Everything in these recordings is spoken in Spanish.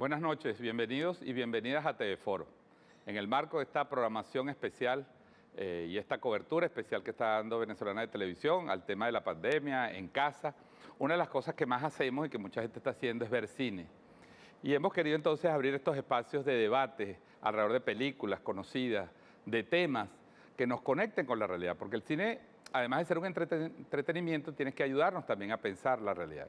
Buenas noches, bienvenidos y bienvenidas a TV Foro. En el marco de esta programación especial y esta cobertura especial que está dando Venezolana de Televisión al tema de la pandemia en casa, una de las cosas que más hacemos y que mucha gente está haciendo es ver cine. Y hemos querido entonces abrir estos espacios de debate alrededor de películas conocidas, de temas que nos conecten con la realidad, porque el cine, además de ser un entretenimiento, tiene que ayudarnos también a pensar la realidad.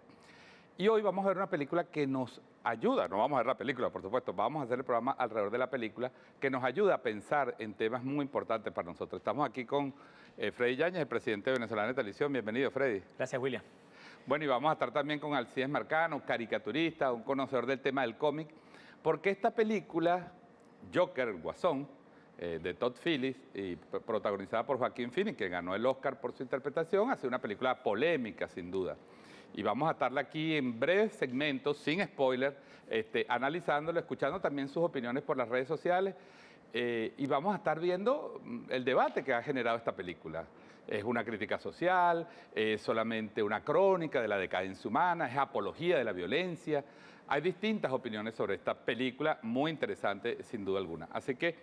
Y hoy vamos a ver una película que nos ayuda, no vamos a ver la película, por supuesto, vamos a hacer el programa alrededor de la película, que nos ayuda a pensar en temas muy importantes para nosotros. Estamos aquí con Freddy Yáñez, el presidente de Venezolana de Televisión. Bienvenido, Freddy. Gracias, William. Bueno, y vamos a estar también con Alcides Marcano, caricaturista, un conocedor del tema del cómic, porque esta película, Joker, el Guasón, de Todd Phillips, y protagonizada por Joaquín Phoenix, que ganó el Oscar por su interpretación, hace una película polémica, sin duda. Y vamos a estarla aquí en breves segmentos, sin spoiler, analizándolo, escuchando también sus opiniones por las redes sociales, y vamos a estar viendo el debate que ha generado esta película. Es una crítica social, es solamente una crónica de la decadencia humana, es apología de la violencia. Hay distintas opiniones sobre esta película, muy interesante sin duda alguna. Así que,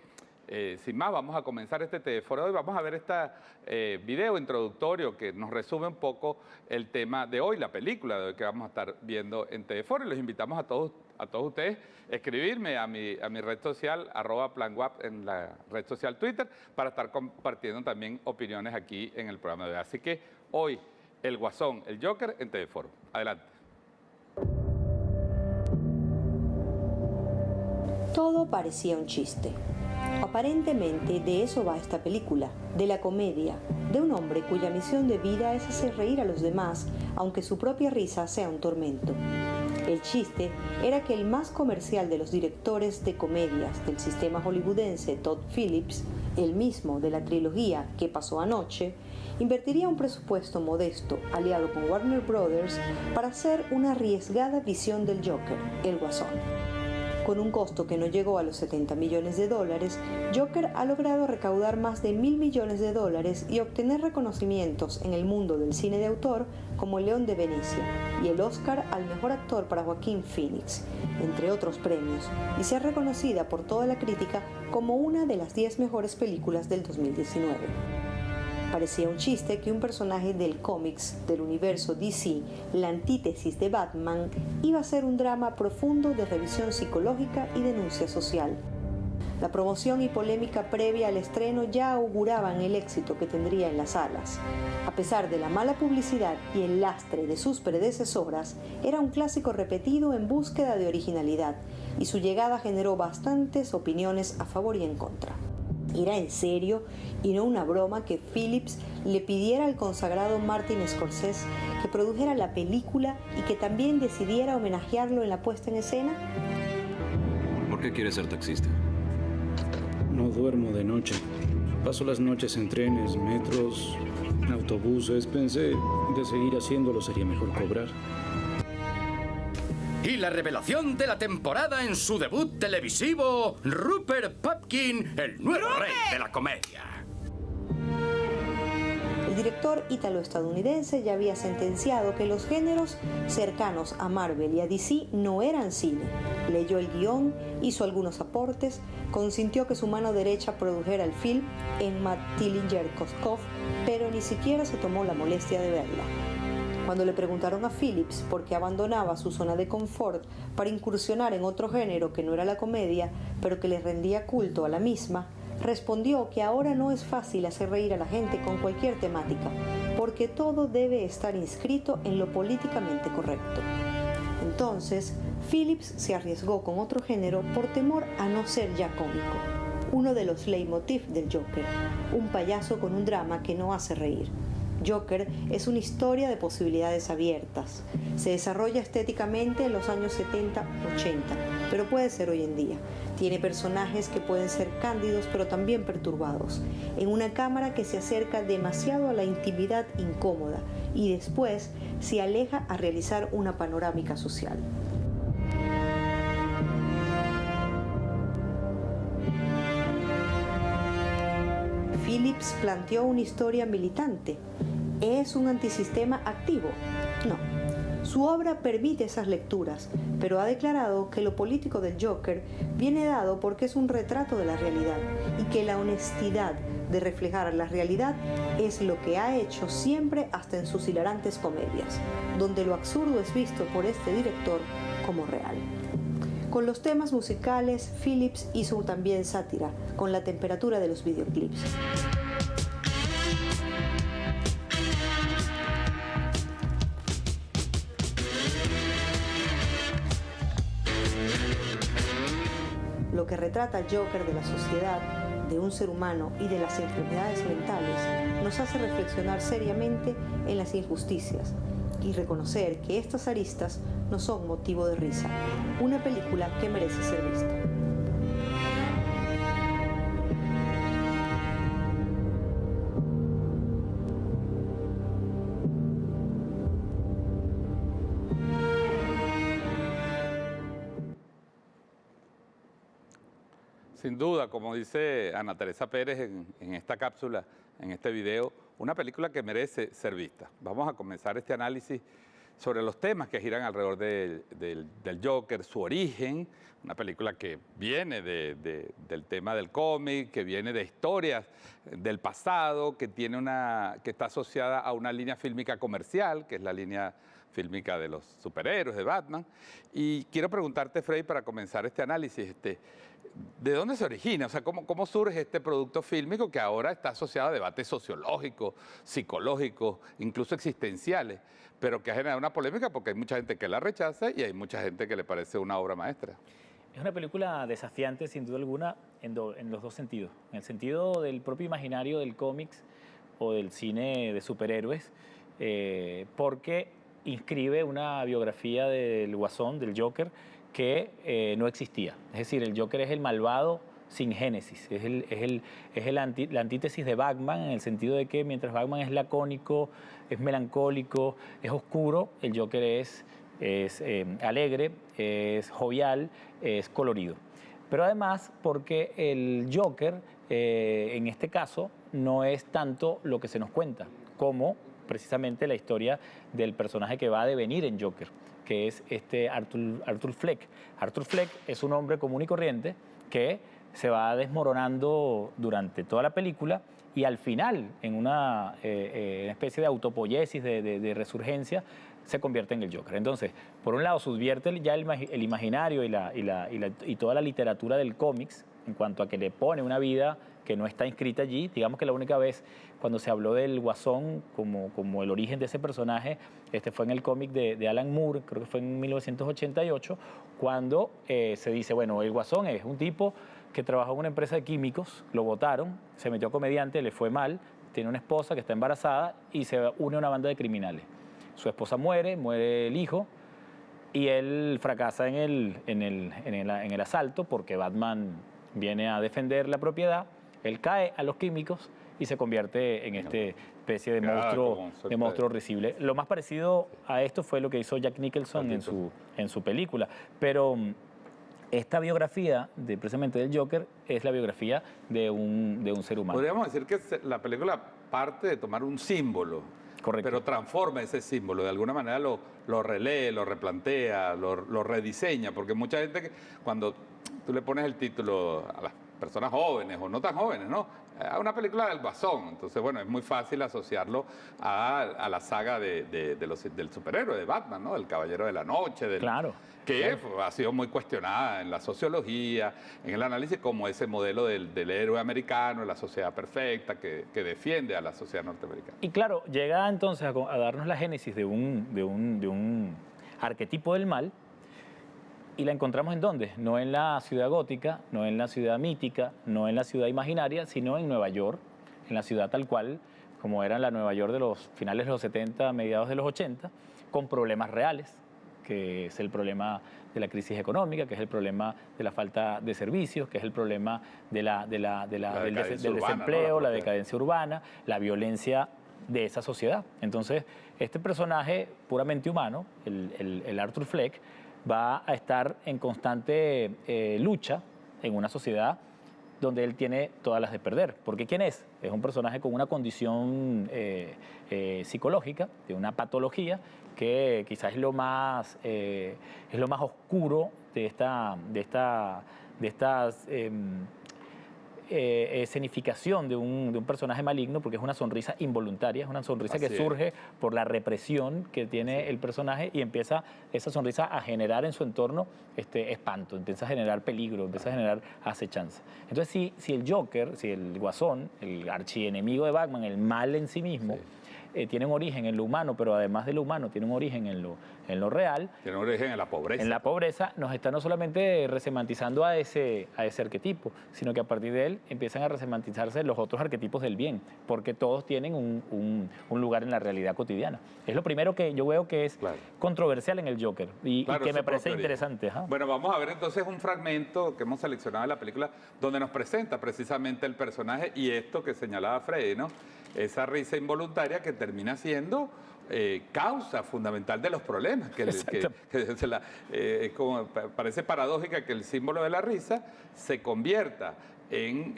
sin más, vamos a comenzar este TV Foro de hoy. Vamos a ver este video introductorio que nos resume un poco el tema de hoy, la película de hoy que vamos a estar viendo en TV Foro. Y los invitamos a todos ustedes a escribirme a mi red social, @planwap en la red social Twitter, para estar compartiendo también opiniones aquí en el programa de hoy. Así que hoy, el Guasón, el Joker en TV Foro. Adelante. Todo parecía un chiste. Aparentemente de eso va esta película, de la comedia, de un hombre cuya misión de vida es hacer reír a los demás, aunque su propia risa sea un tormento. El chiste era que el más comercial de los directores de comedias del sistema hollywoodense, Todd Phillips, el mismo de la trilogía ¿Qué pasó anoche?, invertiría un presupuesto modesto, aliado con Warner Brothers, para hacer una arriesgada visión del Joker, el Guasón. Con un costo que no llegó a los $70 millones, Joker ha logrado recaudar más de $1.000 millones y obtener reconocimientos en el mundo del cine de autor como el León de Venecia y el Oscar al mejor actor para Joaquín Phoenix, entre otros premios, y ser reconocida por toda la crítica como una de las 10 mejores películas del 2019. Parecía un chiste que un personaje del cómics del universo DC, la antítesis de Batman, iba a ser un drama profundo de revisión psicológica y denuncia social. La promoción y polémica previa al estreno ya auguraban el éxito que tendría en las salas. A pesar de la mala publicidad y el lastre de sus predecesoras, era un clásico repetido en búsqueda de originalidad, y su llegada generó bastantes opiniones a favor y en contra. Era en serio y no una broma que Phillips le pidiera al consagrado Martin Scorsese que produjera la película y que también decidiera homenajearlo en la puesta en escena. ¿Por qué quieres ser taxista? No duermo de noche. Paso las noches en trenes, metros, autobuses. Pensé, de seguir haciéndolo sería mejor cobrar. Y la revelación de la temporada en su debut televisivo, Rupert Pupkin, el nuevo rey de la comedia. El director ítalo-estadounidense ya había sentenciado que los géneros cercanos a Marvel y a DC no eran cine. Leyó el guión, hizo algunos aportes, consintió que su mano derecha produjera el film, Emma Tillinger-Koskov, pero ni siquiera se tomó la molestia de verla. Cuando le preguntaron a Phillips por qué abandonaba su zona de confort para incursionar en otro género que no era la comedia, pero que le rendía culto a la misma, respondió que ahora no es fácil hacer reír a la gente con cualquier temática, porque todo debe estar inscrito en lo políticamente correcto. Entonces, Phillips se arriesgó con otro género por temor a no ser ya cómico, uno de los leitmotiv del Joker, un payaso con un drama que no hace reír. Joker es una historia de posibilidades abiertas. Se desarrolla estéticamente en los años 70-80, pero puede ser hoy en día. Tiene personajes que pueden ser cándidos pero también perturbados, en una cámara que se acerca demasiado a la intimidad incómoda y después se aleja a realizar una panorámica social. Phillips planteó una historia militante. ¿Es un antisistema activo? No. Su obra permite esas lecturas, pero ha declarado que lo político del Joker viene dado porque es un retrato de la realidad y que la honestidad de reflejar la realidad es lo que ha hecho siempre hasta en sus hilarantes comedias, donde lo absurdo es visto por este director como real. Con los temas musicales, Phillips hizo también sátira, con la temperatura de los videoclips. Lo que retrata el Joker de la sociedad, de un ser humano y de las enfermedades mentales nos hace reflexionar seriamente en las injusticias y reconocer que estas aristas no son motivo de risa. Una película que merece ser vista. Sin duda, como dice Ana Teresa Pérez en esta cápsula, en este video, una película que merece ser vista. Vamos a comenzar este análisis sobre los temas que giran alrededor del Joker, su origen, una película que viene del tema del cómic, que viene de historias del pasado, que está asociada a una línea fílmica comercial, que es la línea fílmica de los superhéroes, de Batman. Y quiero preguntarte, Frey, para comenzar este análisis, ¿de dónde se origina? O sea, ¿cómo surge este producto fílmico que ahora está asociado a debates sociológicos, psicológicos, incluso existenciales, pero que ha generado una polémica porque hay mucha gente que la rechaza y hay mucha gente que le parece una obra maestra? Es una película desafiante, sin duda alguna, en los dos sentidos. En el sentido del propio imaginario del cómics o del cine de superhéroes, porque inscribe una biografía del Guasón, del Joker, que no existía. Es decir, el Joker es el malvado sin génesis, es la antítesis de Batman, en el sentido de que mientras Batman es lacónico, es melancólico, es oscuro, el Joker es alegre, es jovial, es colorido. Pero además porque el Joker, en este caso, no es tanto lo que se nos cuenta, como precisamente la historia del personaje que va a devenir en Joker, que es Arthur Fleck. Arthur Fleck es un hombre común y corriente que se va desmoronando durante toda la película y al final, en una especie de autopoiesis, de resurgencia, se convierte en el Joker. Entonces, por un lado, subvierte ya el imaginario y toda la literatura del cómics en cuanto a que le pone una vida que no está inscrita allí. Digamos que la única vez cuando se habló del Guasón como el origen de ese personaje, fue en el cómic de Alan Moore, creo que fue en 1988, cuando se dice, bueno, el Guasón es un tipo que trabajó en una empresa de químicos, lo botaron, se metió a comediante, le fue mal, tiene una esposa que está embarazada y se une a una banda de criminales. Su esposa muere el hijo y él fracasa en el asalto porque Batman viene a defender la propiedad. Él cae a los químicos y se convierte en esta especie de monstruo risible. Lo más parecido a esto fue lo que hizo Jack Nicholson en su película. Pero esta biografía precisamente del Joker es la biografía de un ser humano. Podríamos decir que la película parte de tomar un símbolo, correcto, pero transforma ese símbolo, de alguna manera lo relee, lo replantea, lo rediseña, porque mucha gente, cuando tú le pones el título a las personas jóvenes o no tan jóvenes, ¿no?, a una película del Guasón, entonces, bueno, es muy fácil asociarlo a la saga del superhéroe, de Batman, ¿no?, del Caballero de la Noche, claro, que ha sido muy cuestionada en la sociología, en el análisis, como ese modelo del héroe americano, la sociedad perfecta, que defiende a la sociedad norteamericana. Y claro, llega entonces a darnos la génesis de un arquetipo del mal. ¿Y la encontramos en dónde? No en la ciudad gótica, no en la ciudad mítica, no en la ciudad imaginaria, sino en Nueva York, en la ciudad tal cual, como era la Nueva York de los finales de los 70, mediados de los 80, con problemas reales, que es el problema de la crisis económica, que es el problema de la falta de servicios, que es el problema del desempleo, la decadencia urbana, la violencia de esa sociedad. Entonces, este personaje puramente humano, el Arthur Fleck, va a estar en constante lucha en una sociedad donde él tiene todas las de perder. Porque ¿quién es? Es un personaje con una condición psicológica, de una patología, que quizás es lo más oscuro de esta escenificación de un personaje maligno, porque es una sonrisa involuntaria, es una sonrisa que surge por la represión que tiene el personaje, y empieza esa sonrisa a generar en su entorno espanto, empieza a generar peligro, empieza a generar acechanza. Entonces, si el Joker, si el Guasón, el archienemigo de Batman, el mal en sí mismo, tiene un origen en lo humano, pero además de lo humano tiene un origen en lo real. Tiene un origen en la pobreza. En la pobreza nos está no solamente resemantizando a ese arquetipo, sino que a partir de él empiezan a resemantizarse los otros arquetipos del bien, porque todos tienen un lugar en la realidad cotidiana. Es lo primero que yo veo que es controversial en el Joker y que me parece interesante. Bueno, vamos a ver entonces un fragmento que hemos seleccionado de la película donde nos presenta precisamente el personaje y esto que señalaba Freddy, ¿no? Esa risa involuntaria que termina siendo causa fundamental de los problemas. Parece paradójica que el símbolo de la risa se convierta en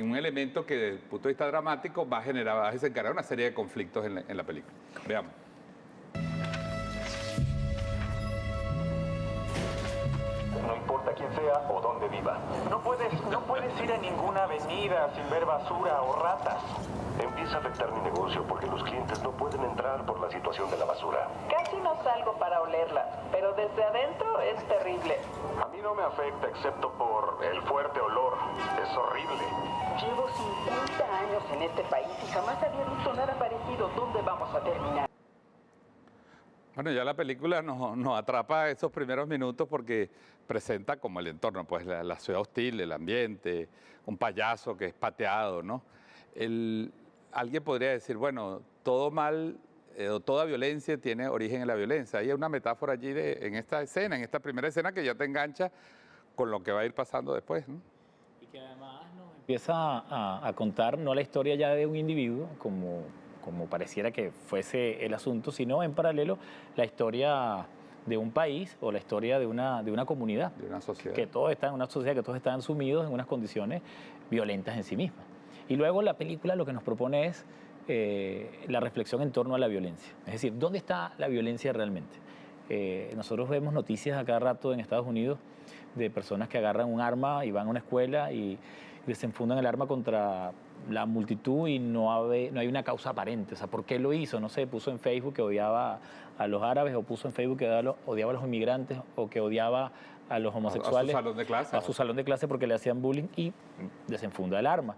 un elemento que desde el punto de vista dramático va a desencadenar una serie de conflictos en la película. Veamos. No importa quién sea o dónde viva. No puedes ir a ninguna avenida sin ver basura o ratas. Empieza a afectar mi negocio porque los clientes no pueden entrar por la situación de la basura. Casi no salgo para olerla, pero desde adentro es terrible. A mí no me afecta excepto por el fuerte olor. Es horrible. Llevo 50 años en este país y jamás había visto nada parecido. ¿Dónde vamos a terminar? Bueno, ya la película nos atrapa esos primeros minutos porque presenta como el entorno, pues la ciudad hostil, el ambiente, un payaso que es pateado, ¿no? Alguien podría decir, bueno, todo mal, toda violencia tiene origen en la violencia. Hay una metáfora allí en esta escena, en esta primera escena que ya te engancha con lo que va a ir pasando después, ¿no? Y que además nos empieza a contar no la historia ya de un individuo, como pareciera que fuese el asunto, sino en paralelo la historia de un país o la historia de una comunidad. De una sociedad. Que todos están en una sociedad, que todos están sumidos en unas condiciones violentas en sí mismas. Y luego la película lo que nos propone es la reflexión en torno a la violencia. Es decir, ¿dónde está la violencia realmente? Nosotros vemos noticias a cada rato en Estados Unidos de personas que agarran un arma y van a una escuela y desenfundan el arma contra la multitud y no hay una causa aparente. O sea, ¿por qué lo hizo? No sé, puso en Facebook que odiaba a los árabes, o puso en Facebook que odiaba a los inmigrantes, o que odiaba a los homosexuales. A su salón de clase. A su salón de clase porque le hacían bullying, y desenfunda el arma.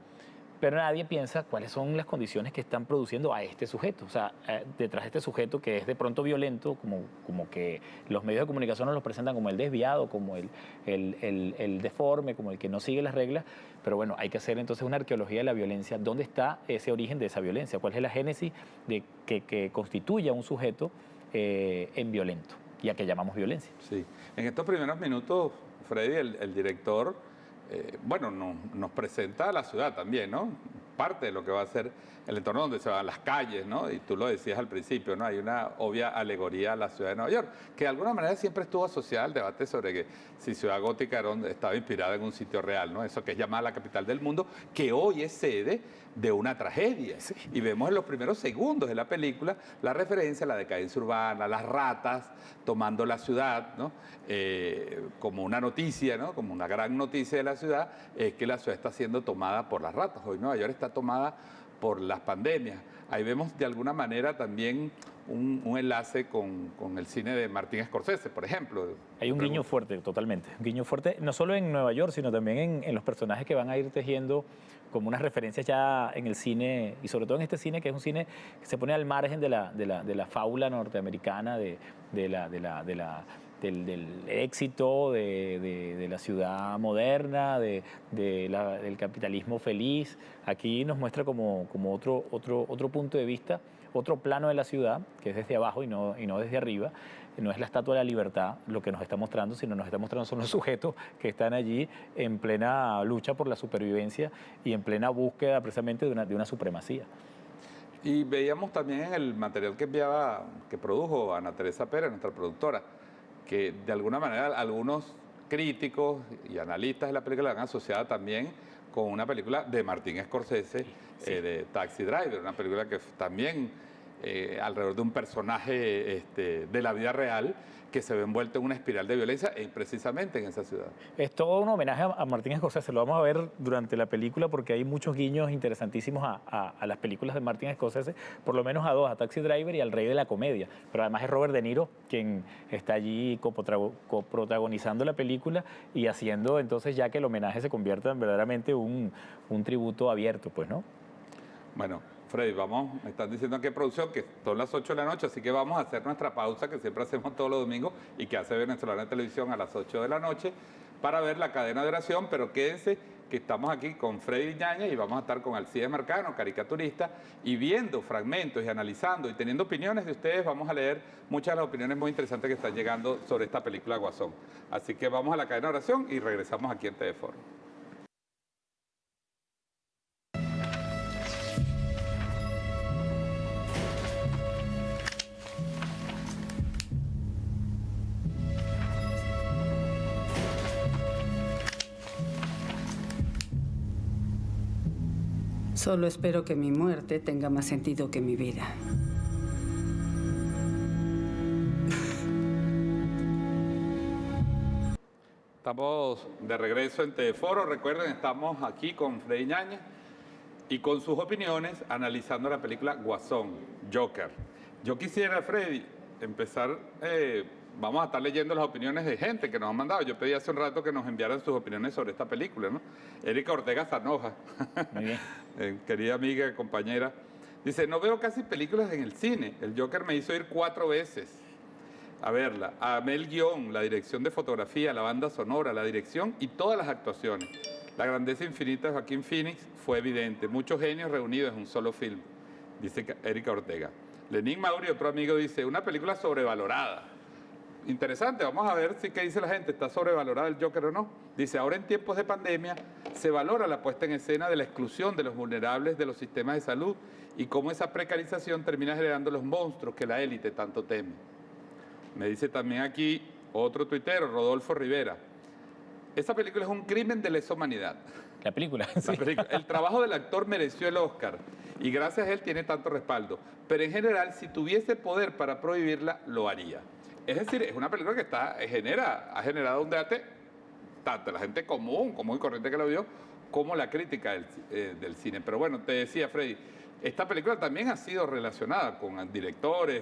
Pero nadie piensa cuáles son las condiciones que están produciendo a este sujeto. O sea, detrás de este sujeto que es de pronto violento, como que los medios de comunicación nos lo presentan como el desviado, como el deforme, como el que no sigue las reglas. Pero bueno, hay que hacer entonces una arqueología de la violencia. ¿Dónde está ese origen de esa violencia? ¿Cuál es la génesis de que constituye a un sujeto en violento y a que llamamos violencia? Sí. En estos primeros minutos, Freddy, el director, nos presenta a la ciudad también, ¿no? Parte de lo que va a ser el entorno donde se van las calles, ¿no? Y tú lo decías al principio, ¿no? Hay una obvia alegoría a la ciudad de Nueva York, que de alguna manera siempre estuvo asociada al debate sobre que si Ciudad Gótica estaba inspirada en un sitio real, ¿no? Eso que es llamada la capital del mundo, que hoy es sede de una tragedia. Sí. Y vemos en los primeros segundos de la película la referencia a la decadencia urbana, las ratas tomando la ciudad, ¿no? Como una noticia, ¿no? Como una gran noticia de la ciudad, es que la ciudad está siendo tomada por las ratas. Hoy Nueva York está tomada por las pandemias. Ahí vemos de alguna manera también un enlace con el cine de Martin Scorsese, por ejemplo. Hay un guiño fuerte, totalmente. Un guiño fuerte, no solo en Nueva York, sino también en los personajes que van a ir tejiendo como unas referencias ya en el cine, y sobre todo en este cine, que es un cine que se pone al margen de la fábula norteamericana, del éxito de la ciudad moderna, del capitalismo feliz. Aquí nos muestra como otro punto de vista, otro plano de la ciudad, que es desde abajo y no desde arriba. No es la Estatua de la Libertad lo que nos está mostrando, sino nos está mostrando son los sujetos que están allí en plena lucha por la supervivencia y en plena búsqueda precisamente de una supremacía. Y veíamos también en el material que produjo Ana Teresa Pérez, nuestra productora, que de alguna manera algunos críticos y analistas de la película la han asociado también con una película de Martin Scorsese, de Taxi Driver, una película que también alrededor de un personaje de la vida real que se ve envuelto en una espiral de violencia precisamente en esa ciudad. Es todo un homenaje a Martin Scorsese, lo vamos a ver durante la película porque hay muchos guiños interesantísimos a las películas de Martin Scorsese, por lo menos a dos, a Taxi Driver y al Rey de la Comedia, pero además es Robert De Niro quien está allí coprotagonizando la película y haciendo entonces ya que el homenaje se convierta en verdaderamente un tributo abierto, pues, ¿no? Bueno, Freddy, me están diciendo que producción, que son las 8 de la noche, así que vamos a hacer nuestra pausa que siempre hacemos todos los domingos y que hace Venezolana de Televisión a las 8 de la noche para ver la cadena de oración, pero quédense que estamos aquí con Freddy Yáñez y vamos a estar con Alcides Marcano, caricaturista, y viendo fragmentos y analizando y teniendo opiniones de ustedes. Vamos a leer muchas de las opiniones muy interesantes que están llegando sobre esta película Guasón. Así que vamos a la cadena de oración y regresamos aquí en TV4. Solo espero que mi muerte tenga más sentido que mi vida. Estamos de regreso en TV4. Recuerden, estamos aquí con Freddy Yáñez y con sus opiniones analizando la película Guasón, Joker. Yo quisiera, Freddy, empezar... vamos a estar leyendo las opiniones de gente que nos han mandado. Yo pedí hace un rato que nos enviaran sus opiniones sobre esta película, ¿no? Erika Ortega Zanoja, Muy bien. querida amiga y compañera, dice, no veo casi películas en el cine. El Joker me hizo ir 4 veces a verla. Amé el guión, la dirección de fotografía, la banda sonora, la dirección y todas las actuaciones. La grandeza infinita de Joaquín Phoenix fue evidente. Muchos genios reunidos en un solo film, dice Erika Ortega. Lenín Mauri, otro amigo, dice, una película sobrevalorada. Interesante, vamos a ver si qué dice la gente, ¿está sobrevalorado el Joker o no? Dice, ahora en tiempos de pandemia se valora la puesta en escena de la exclusión de los vulnerables de los sistemas de salud y cómo esa precarización termina generando los monstruos que la élite tanto teme. Me dice también aquí otro tuitero, Rodolfo Rivera, esa película es un crimen de lesa humanidad. La película. La película. El trabajo del actor mereció el Oscar y gracias a él tiene tanto respaldo, pero en general si tuviese poder para prohibirla, lo haría. Es decir, es una película que ha generado un debate, tanto la gente común y corriente que la vio, como la crítica del cine. Pero bueno, te decía, Freddy, esta película también ha sido relacionada con directores,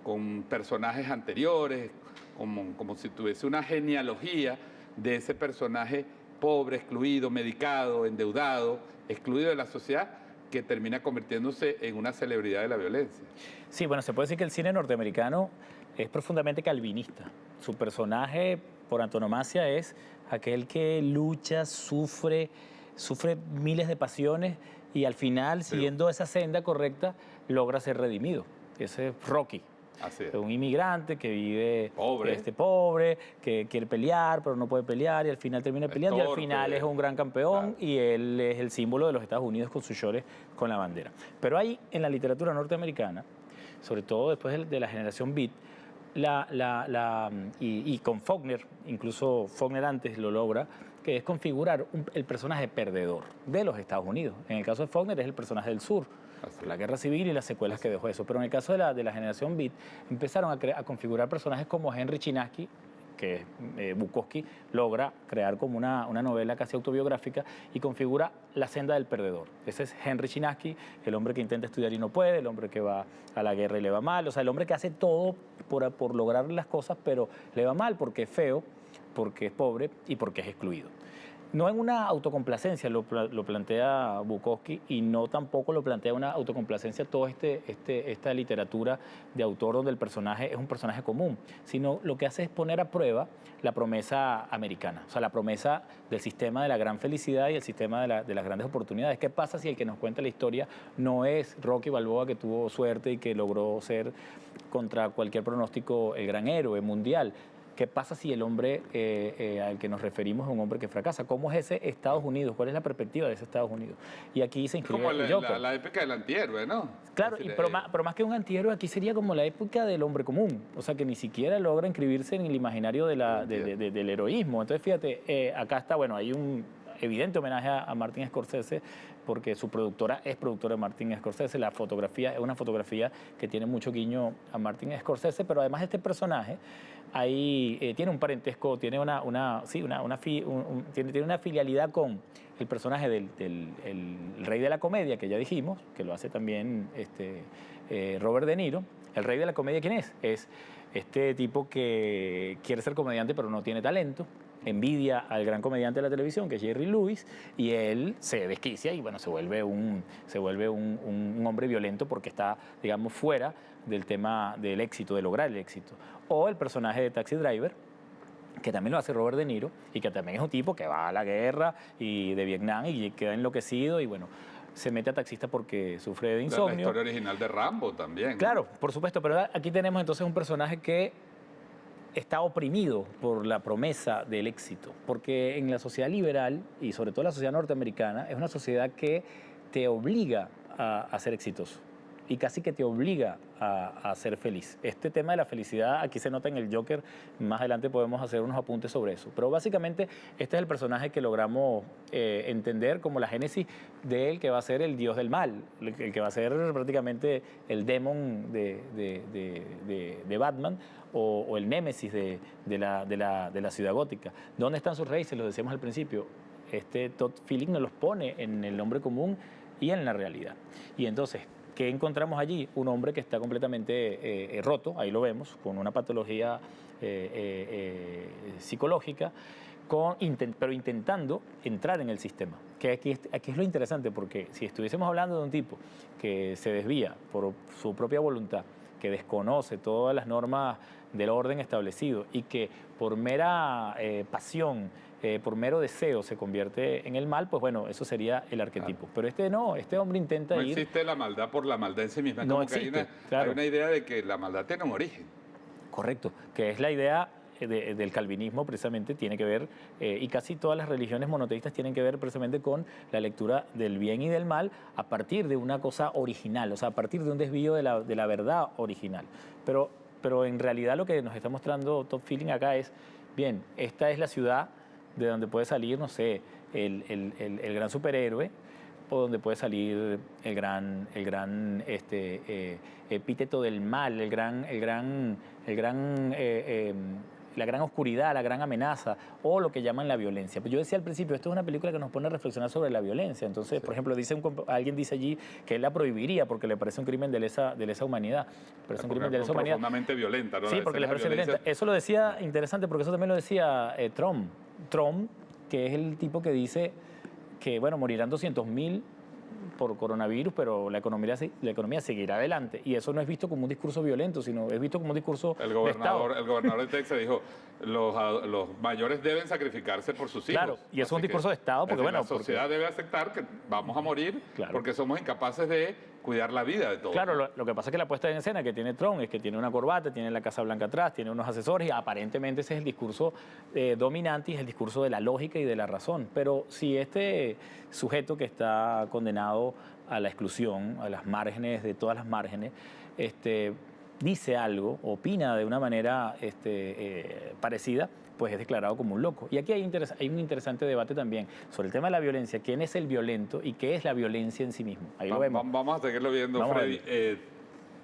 con personajes anteriores, como si tuviese una genealogía de ese personaje pobre, excluido, medicado, endeudado, excluido de la sociedad, que termina convirtiéndose en una celebridad de la violencia. Sí, bueno, se puede decir que el cine norteamericano es profundamente calvinista. Su personaje, por antonomasia, es aquel que lucha, sufre miles de pasiones y al final, siguiendo esa senda correcta, logra ser redimido. Ese es Rocky. Así es. Un inmigrante que vive pobre, que quiere pelear, pero no puede pelear y al final termina peleando y al final es un gran campeón, claro. Y él es el símbolo de los Estados Unidos con sus shorts con la bandera. Pero hay en la literatura norteamericana, sobre todo después de la generación Beat, y con Faulkner, incluso Faulkner antes lo logra, que es configurar el personaje perdedor de los Estados Unidos. En el caso de Faulkner es el personaje del sur, la guerra civil y las secuelas que dejó eso. Pero en el caso de la generación Beat, empezaron a configurar personajes como Henry Chinaski, que Bukowski logra crear como una novela casi autobiográfica y configura la senda del perdedor. Ese es Henry Chinaski, el hombre que intenta estudiar y no puede, el hombre que va a la guerra y le va mal, o sea, el hombre que hace todo por lograr las cosas, pero le va mal porque es feo, porque es pobre y porque es excluido. No en una autocomplacencia lo plantea Bukowski y no tampoco lo plantea una autocomplacencia toda esta literatura de autor donde el personaje es un personaje común, sino lo que hace es poner a prueba la promesa americana, o sea, la promesa del sistema de la gran felicidad y el sistema de las grandes oportunidades. ¿Qué pasa si el que nos cuenta la historia no es Rocky Balboa, que tuvo suerte y que logró ser contra cualquier pronóstico el gran héroe mundial? ¿Qué pasa si el hombre al que nos referimos es un hombre que fracasa? ¿Cómo es ese Estados Unidos? ¿Cuál es la perspectiva de ese Estados Unidos? Y aquí se inscribe el Joker. La época del antihéroe, ¿no? Claro, pero más que un antihéroe, aquí sería como la época del hombre común. O sea, que ni siquiera logra inscribirse en el imaginario del heroísmo. Entonces, fíjate, acá está, bueno, hay evidente homenaje a Martin Scorsese, porque su productora es productora de Martin Scorsese. La fotografía es una fotografía que tiene mucho guiño a Martin Scorsese, pero además este personaje ahí tiene un parentesco, tiene una filialidad con el personaje del el rey de la comedia, que ya dijimos, que lo hace también Robert De Niro. El rey de la comedia, ¿quién es? Es este tipo que quiere ser comediante pero no tiene talento, envidia al gran comediante de la televisión, que es Jerry Lewis, y él se desquicia y bueno, se vuelve un hombre violento porque está, digamos, fuera del tema del éxito, de lograr el éxito. O el personaje de Taxi Driver, que también lo hace Robert De Niro, y que también es un tipo que va a la guerra y de Vietnam y queda enloquecido y bueno, se mete a taxista porque sufre de insomnio. La historia original de Rambo también. Claro, por supuesto, pero aquí tenemos entonces un personaje que está oprimido por la promesa del éxito, porque en la sociedad liberal y sobre todo la sociedad norteamericana es una sociedad que te obliga a ser exitoso y casi que te obliga a ser feliz. Este tema de la felicidad aquí se nota en el Joker, más adelante podemos hacer unos apuntes sobre eso, pero básicamente este es el personaje que logramos entender como la génesis de él, que va a ser el dios del mal, el que va a ser prácticamente el demon de Batman, o el némesis de la ciudad gótica. ¿Dónde están sus raíces? Lo decíamos al principio. Todd Phillips nos los pone en el hombre común y en la realidad. Y entonces, ¿qué encontramos allí? Un hombre que está completamente roto, ahí lo vemos, con una patología psicológica, pero intentando entrar en el sistema. Que aquí es lo interesante, porque si estuviésemos hablando de un tipo que se desvía por su propia voluntad, que desconoce todas las normas del orden establecido y que por mera pasión, por mero deseo se convierte en el mal, pues bueno, eso sería el arquetipo. Pero este hombre intenta no ir... No existe la maldad por la maldad en sí misma. No como existe, que hay una idea de que la maldad tiene un origen. Correcto, que es la idea del calvinismo precisamente, tiene que ver, y casi todas las religiones monoteístas tienen que ver precisamente con la lectura del bien y del mal a partir de una cosa original, o sea, a partir de un desvío de la verdad original. Pero en realidad lo que nos está mostrando Todd Phillips acá es, bien, esta es la ciudad de donde puede salir, no sé, el gran superhéroe, o donde puede salir el gran epíteto del mal, la gran oscuridad, la gran amenaza, o lo que llaman la violencia. Pero yo decía al principio, esto es una película que nos pone a reflexionar sobre la violencia. Entonces, por ejemplo, alguien dice allí que él la prohibiría porque le parece un crimen de lesa humanidad. Pero es un crimen de lesa humanidad. Profundamente violenta, ¿no? Sí, porque le parece violenta. Eso lo decía, interesante, porque eso también lo decía Trump. Trump, que es el tipo que dice que, bueno, morirán 200.000 por coronavirus, pero la economía seguirá adelante. Y eso no es visto como un discurso violento, sino es visto como un discurso de Estado. El gobernador de Texas dijo, los mayores deben sacrificarse por sus hijos. Claro, y eso es un discurso de Estado, porque bueno... La sociedad debe aceptar que vamos a morir, claro, porque somos incapaces de cuidar la vida de todos. Claro, lo que pasa es que la puesta en escena que tiene Trump es que tiene una corbata, tiene la Casa Blanca atrás, tiene unos asesores, y aparentemente ese es el discurso dominante, y es el discurso de la lógica y de la razón. Pero si este sujeto que está condenado a la exclusión, a las márgenes, de todas las márgenes, dice algo, opina de una manera parecida, pues es declarado como un loco. Y aquí hay un interesante debate también sobre el tema de la violencia. ¿Quién es el violento y qué es la violencia en sí mismo? Ahí lo vemos. Vamos a seguirlo viendo, Freddy.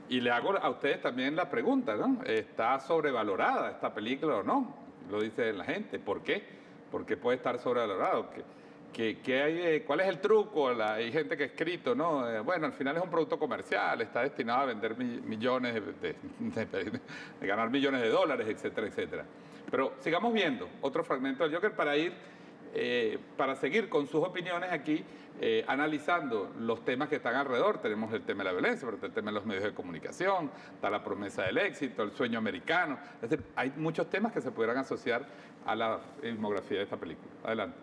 Y le hago a ustedes también la pregunta, ¿no? ¿Está sobrevalorada esta película o no? Lo dice la gente. ¿Por qué? ¿Por qué puede estar sobrevalorado? ¿Qué hay, ¿cuál es el truco? Hay gente que ha escrito, ¿no? Bueno, al final es un producto comercial, está destinado a vender millones, de ganar millones de dólares, etcétera, etcétera. Pero sigamos viendo otro fragmento del Joker para seguir con sus opiniones aquí, analizando los temas que están alrededor. Tenemos el tema de la violencia, pero está el tema de los medios de comunicación, está la promesa del éxito, el sueño americano. Es decir, hay muchos temas que se pudieran asociar a la filmografía de esta película. Adelante.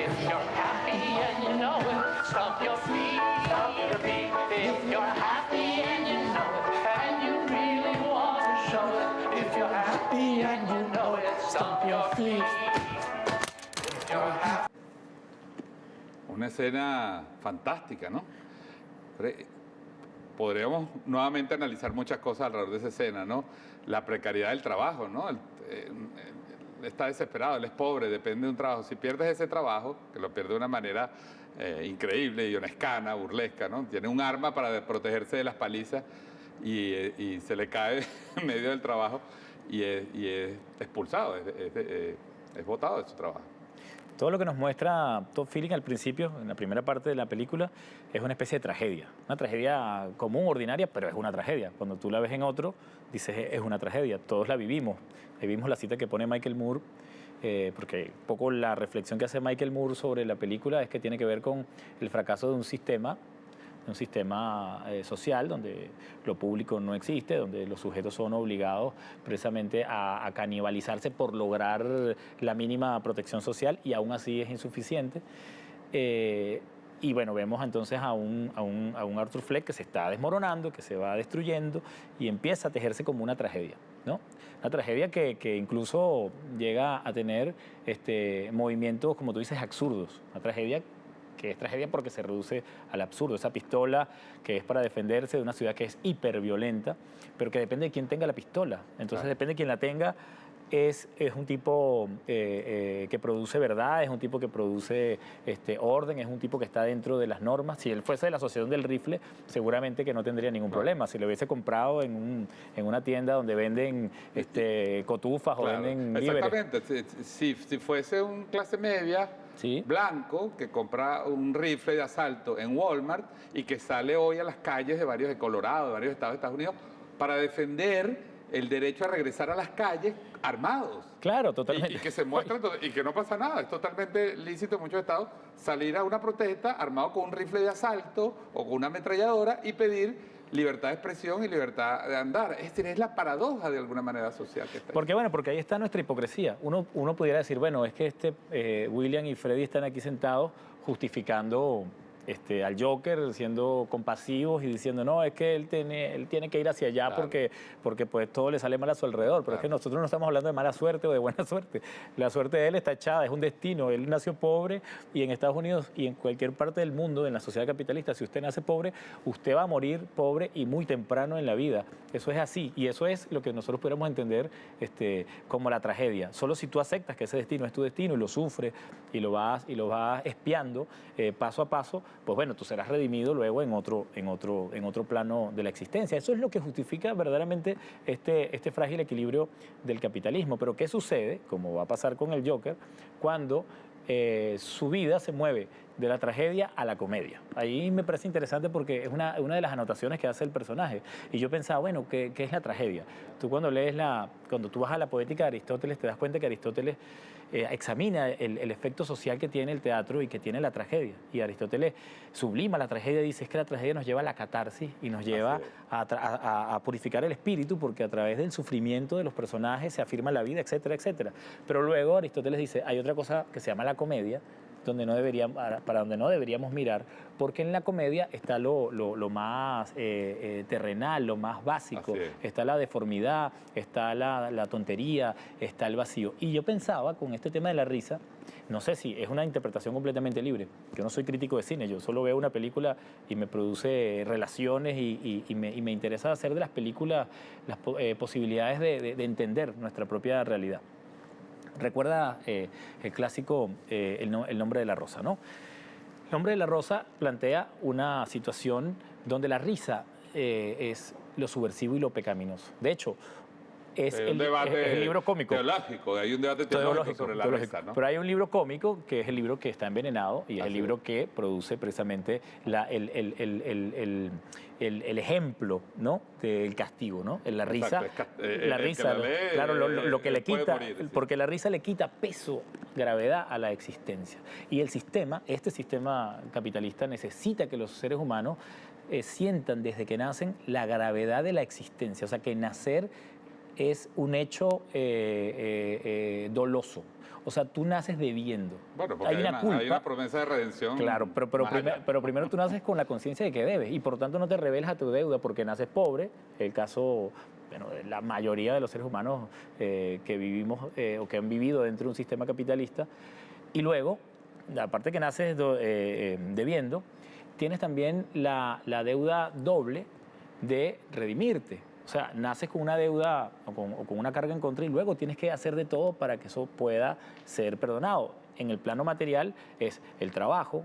If you're happy and you know it, stomp your feet. una escena fantástica, ¿no? Podríamos nuevamente analizar muchas cosas alrededor de esa escena, ¿no? La precariedad del trabajo, ¿no? Él está desesperado, él es pobre, depende de un trabajo. Si pierdes ese trabajo, que lo pierde de una manera increíble y honescana, burlesca, ¿no? Tiene un arma para protegerse de las palizas y se le cae en medio del trabajo y es expulsado, es botado de su trabajo. Todo lo que nos muestra Todd Phillips al principio, en la primera parte de la película, es una especie de tragedia. Una tragedia común, ordinaria, pero es una tragedia. Cuando tú la ves en otro, dices, es una tragedia. Todos la vivimos. Vivimos la cita que pone Michael Moore, porque un poco la reflexión que hace Michael Moore sobre la película es que tiene que ver con el fracaso de un sistema social donde lo público no existe, donde los sujetos son obligados precisamente a canibalizarse por lograr la mínima protección social y aún así es insuficiente. Y bueno, vemos entonces a un Arthur Fleck que se está desmoronando, que se va destruyendo y empieza a tejerse como una tragedia, ¿no? Una tragedia que incluso llega a tener movimientos, como tú dices, absurdos. Una tragedia que es tragedia porque se reduce al absurdo. Esa pistola que es para defenderse de una ciudad que es hiperviolenta, pero que depende de quién tenga la pistola. Entonces depende de quién la tenga. Es un tipo que produce verdad, es un tipo que produce orden, es un tipo que está dentro de las normas. Si él fuese de la asociación del rifle, seguramente que no tendría ningún problema. Si lo hubiese comprado en una tienda donde venden cotufas o venden víveres. Exactamente. Si fuese un clase media, ¿sí?, blanco, que compra un rifle de asalto en Walmart y que sale hoy a las calles de Colorado, de varios estados de Estados Unidos, para defender el derecho a regresar a las calles armados. Claro, totalmente. Y que se muestra y que no pasa nada. Es totalmente lícito en muchos estados salir a una protesta armado con un rifle de asalto o con una ametralladora y pedir libertad de expresión y libertad de andar. Es decir, es la paradoja de alguna manera social que está ahí. Porque ahí está nuestra hipocresía. Uno pudiera decir, bueno, es que William y Freddy están aquí sentados justificando al Joker, siendo compasivos y diciendo, no, es que él tiene que ir hacia allá, claro, porque pues todo le sale mal a su alrededor. Pero claro, es que nosotros no estamos hablando de mala suerte o de buena suerte. La suerte de él está echada, es un destino. Él nació pobre y en Estados Unidos y en cualquier parte del mundo, en la sociedad capitalista, si usted nace pobre, usted va a morir pobre y muy temprano en la vida. Eso es así y eso es lo que nosotros pudiéramos entender como la tragedia. Solo si tú aceptas que ese destino es tu destino y lo sufres y lo vas espiando paso a paso, pues bueno, tú serás redimido luego en otro plano de la existencia. Eso es lo que justifica verdaderamente este frágil equilibrio del capitalismo. Pero ¿qué sucede, como va a pasar con el Joker, cuando su vida se mueve de la tragedia a la comedia? Ahí me parece interesante porque es una de las anotaciones que hace el personaje. Y yo pensaba, bueno, ¿qué es la tragedia? Tú cuando tú vas a la poética de Aristóteles, te das cuenta que Aristóteles examina el efecto social que tiene el teatro y que tiene la tragedia. Y Aristóteles sublima la tragedia, dice es que la tragedia nos lleva a la catarsis y nos lleva a purificar el espíritu, porque a través del sufrimiento de los personajes se afirma la vida, etcétera, etcétera. Pero luego Aristóteles dice, hay otra cosa que se llama la comedia, para donde no deberíamos mirar, porque en la comedia está lo más terrenal, lo más básico, está la deformidad, está la tontería, está el vacío. Y yo pensaba con este tema de la risa, no sé si es una interpretación completamente libre, yo no soy crítico de cine, yo solo veo una película y me produce relaciones y me interesa hacer de las películas las posibilidades de entender nuestra propia realidad. Recuerda el clásico El nombre de la rosa, ¿no? El nombre de la rosa plantea una situación donde la risa es lo subversivo y lo pecaminoso. De hecho, es el libro cómico. Teológico, hay un debate teológico sobre la risa, ¿no? Pero hay un libro cómico que es el libro que está envenenado y es el libro que produce precisamente el ejemplo, ¿no?, del castigo, ¿no? La risa, claro, lo que le quita, morir, porque la risa le quita peso, gravedad a la existencia. Y el sistema, este sistema capitalista necesita que los seres humanos sientan desde que nacen la gravedad de la existencia, o sea, que nacer es un hecho doloso. O sea, tú naces debiendo. Bueno, porque hay una promesa de redención. Claro, pero primero tú naces con la conciencia de que debes y por tanto no te revelas a tu deuda porque naces pobre. El caso, bueno, de la mayoría de los seres humanos que vivimos o que han vivido dentro de un sistema capitalista. Y luego aparte que naces debiendo, tienes también la deuda doble de redimirte. O sea, naces con una deuda o con una carga en contra y luego tienes que hacer de todo para que eso pueda ser perdonado. En el plano material es el trabajo,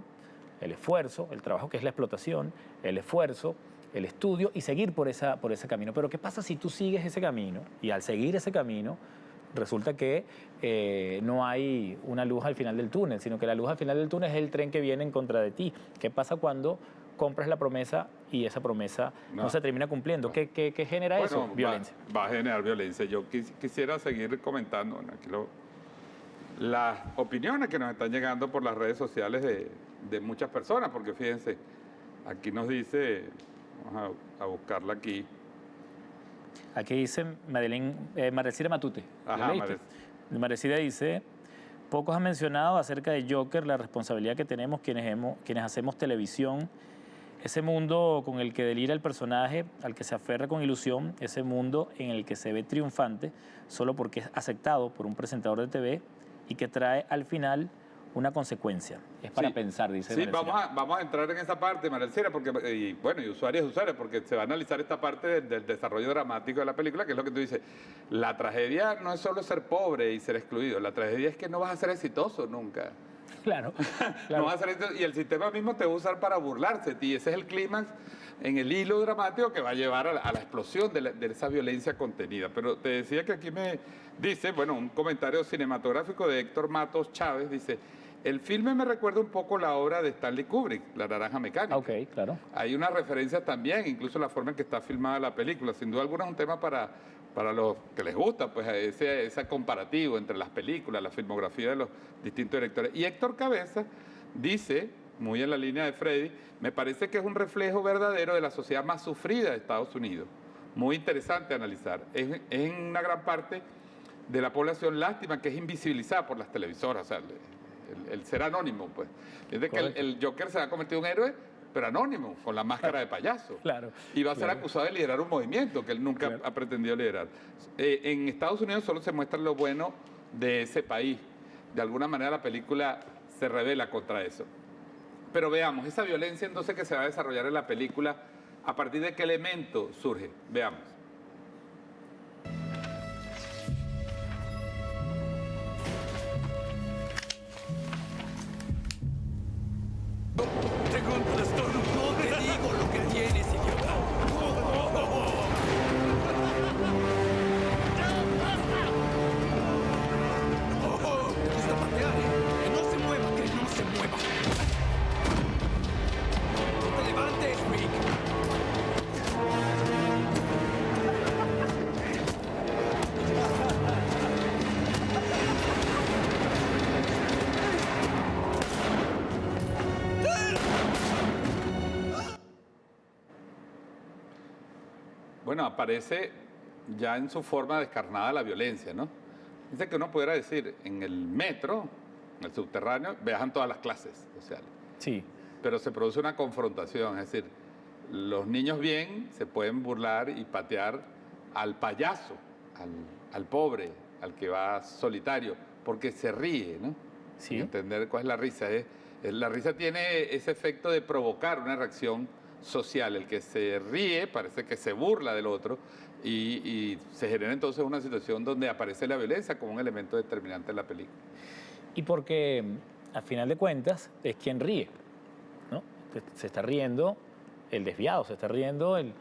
el esfuerzo, el trabajo que es la explotación, el esfuerzo, el estudio y seguir por ese camino. Pero ¿qué pasa si tú sigues ese camino y al seguir ese camino resulta que no hay una luz al final del túnel, sino que la luz al final del túnel es el tren que viene en contra de ti? ¿Qué pasa cuando compras la promesa y esa promesa no se termina cumpliendo? ¿Qué genera eso? Violencia. Va a generar violencia. Yo quisiera seguir comentando aquí las opiniones que nos están llegando por las redes sociales de muchas personas, porque fíjense, aquí nos dice, vamos a buscarla aquí. Aquí dice Maricela Matute. Ajá, Maricela dice: pocos han mencionado acerca de Joker la responsabilidad que tenemos quienes hacemos televisión, ese mundo con el que delira el personaje, al que se aferra con ilusión, ese mundo en el que se ve triunfante solo porque es aceptado por un presentador de TV y que trae al final una consecuencia. Es para pensar, dice. Sí, vamos a entrar en esa parte, Maricela, porque, y usuarios, porque se va a analizar esta parte del desarrollo dramático de la película, que es lo que tú dices. La tragedia no es solo ser pobre y ser excluido, la tragedia es que no vas a ser exitoso nunca. Claro. No vas a ser exitoso, y el sistema mismo te va a usar para burlarse de ti, y ese es el clímax en el hilo dramático que va a llevar a la explosión de esa violencia contenida. Pero te decía que aquí me dice, un comentario cinematográfico de Héctor Matos Chávez, dice: el filme me recuerda un poco la obra de Stanley Kubrick, La Naranja Mecánica. Ok, claro. Hay una referencia también, incluso la forma en que está filmada la película. Sin duda alguna es un tema para los que les gusta, pues ese comparativo entre las películas, la filmografía de los distintos directores. Y Héctor Cabeza dice, muy en la línea de Freddy, me parece que es un reflejo verdadero de la sociedad más sufrida de Estados Unidos. Muy interesante analizar. Es en una gran parte de la población, lástima, que es invisibilizada por las televisoras, o sea, el ser anónimo, pues. Fíjate que el Joker se ha convertido en un héroe, pero anónimo, con la máscara de payaso. Claro. Y va a ser acusado de liderar un movimiento que él nunca ha pretendido liderar. En Estados Unidos solo se muestra lo bueno de ese país. De alguna manera la película se revela contra eso. Pero veamos, esa violencia entonces que se va a desarrollar en la película, ¿a partir de qué elemento surge? Veamos. Tengo un trastorno. No te digo lo que tienes, idiota. Te gusta patear, ¿eh? Que no se mueva, que no se mueva. No te levantes, Rick. Bueno, aparece ya en su forma descarnada la violencia, ¿no? Dice que uno pudiera decir, en el metro, en el subterráneo, viajan todas las clases sociales. Sí. Pero se produce una confrontación, es decir, los niños bien se pueden burlar y patear al payaso, al pobre, al que va solitario, porque se ríe, ¿no? Sí. Entender cuál es la risa. La risa tiene ese efecto de provocar una reacción social. El que se ríe parece que se burla del otro y se genera entonces una situación donde aparece la violencia como un elemento determinante en la película. Y porque, al final de cuentas, es quien ríe, ¿no? Se está riendo el desviado, se está riendo el